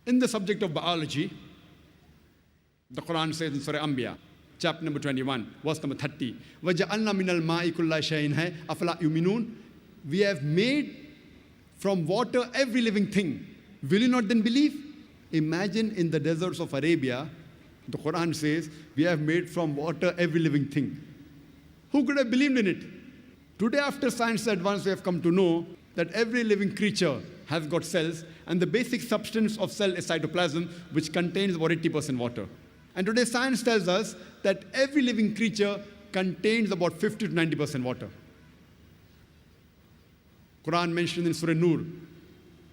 In the subject of biology, the Quran says in Surah Anbiya, chapter number 21, verse number 30, وَجَعَلْنَا مِنَ الْمَاءِ كُلَّ شَيْءٍ حَيٍّ أَفَلَا يُؤْمِنُونَ. We have made from water every living thing. Will you not then believe? Imagine in the deserts of Arabia, the Quran says, we have made from water every living thing. Who could have believed in it? Today, after science advance, we have come to know that every living creature has got cells, and the basic substance of cell is cytoplasm, which contains about 80% water. And today, science tells us that every living creature contains about 50 to 90% water. Quran mentioned in Surah Nur,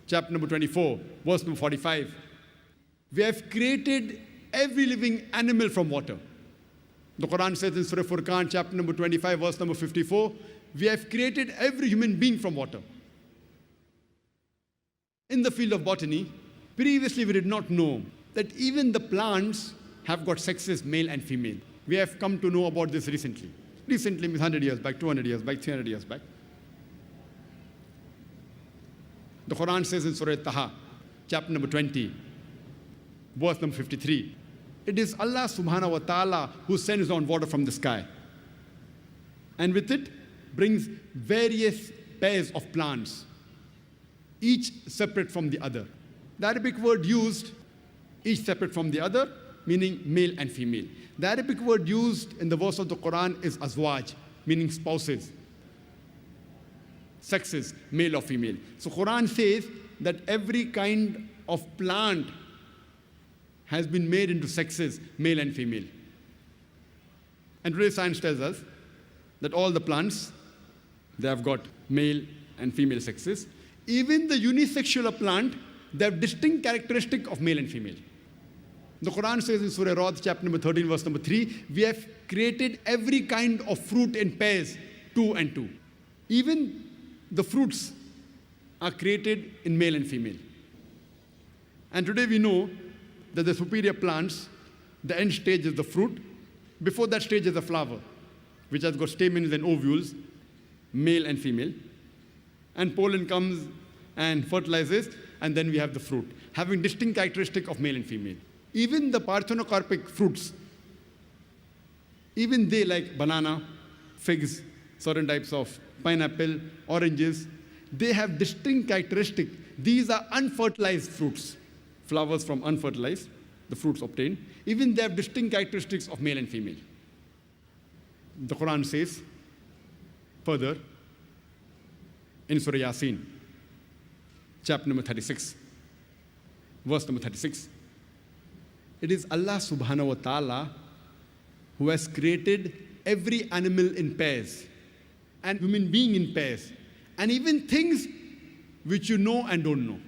chapter number 24, verse number 45. We have created every living animal from water. The Quran says in Surah Furqan, chapter number 25, verse number 54, we have created every human being from water. In the field of botany, previously we did not know that even the plants have got sexes, male and female. We have come to know about this recently. Recently means 100 years back, 200 years back, 300 years back. The Quran says in Surah Taha, chapter number 20, verse number 53, it is Allah subhanahu wa ta'ala who sends down water from the sky. And with it brings various pairs of plants, each separate from the other. The Arabic word used, each separate from the other, meaning male and female. The Arabic word used in the verse of the Quran is azwaj, meaning spouses, sexes, male or female. So Quran says that every kind of plant has been made into sexes, male and female. And today science tells us that all the plants, they have got male and female sexes. Even the unisexual plant, they have distinct characteristic of male and female. The Quran says in Surah Ra'd, chapter number 13, verse number 3, we have created every kind of fruit in pairs, 2 and 2. Even the fruits are created in male and female. And today we know that the superior plants, the end stage is the fruit. Before that stage is the flower, which has got stamens and ovules, male and female. And pollen comes and fertilizes, and then we have the fruit, having distinct characteristic of male and female. Even the parthenocarpic fruits, even they, like banana, figs, certain types of pineapple, oranges, they have distinct characteristic. These are unfertilized fruits. Flowers from unfertilized, the fruits obtained. Even they have distinct characteristics of male and female. The Quran says further in Surah Yasin, chapter number 36, verse number 36. It is Allah subhanahu wa ta'ala who has created every animal in pairs and human being in pairs, and even things which you know and don't know.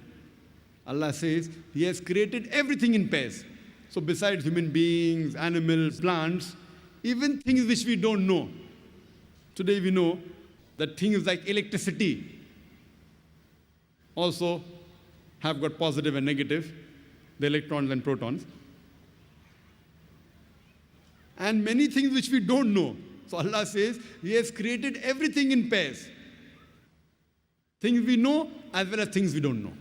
Allah says He has created everything in pairs. So besides human beings, animals, plants, even things which we don't know. Today we know that things like electricity also have got positive and negative, the electrons and protons. And many things which we don't know. So Allah says He has created everything in pairs. Things we know as well as things we don't know.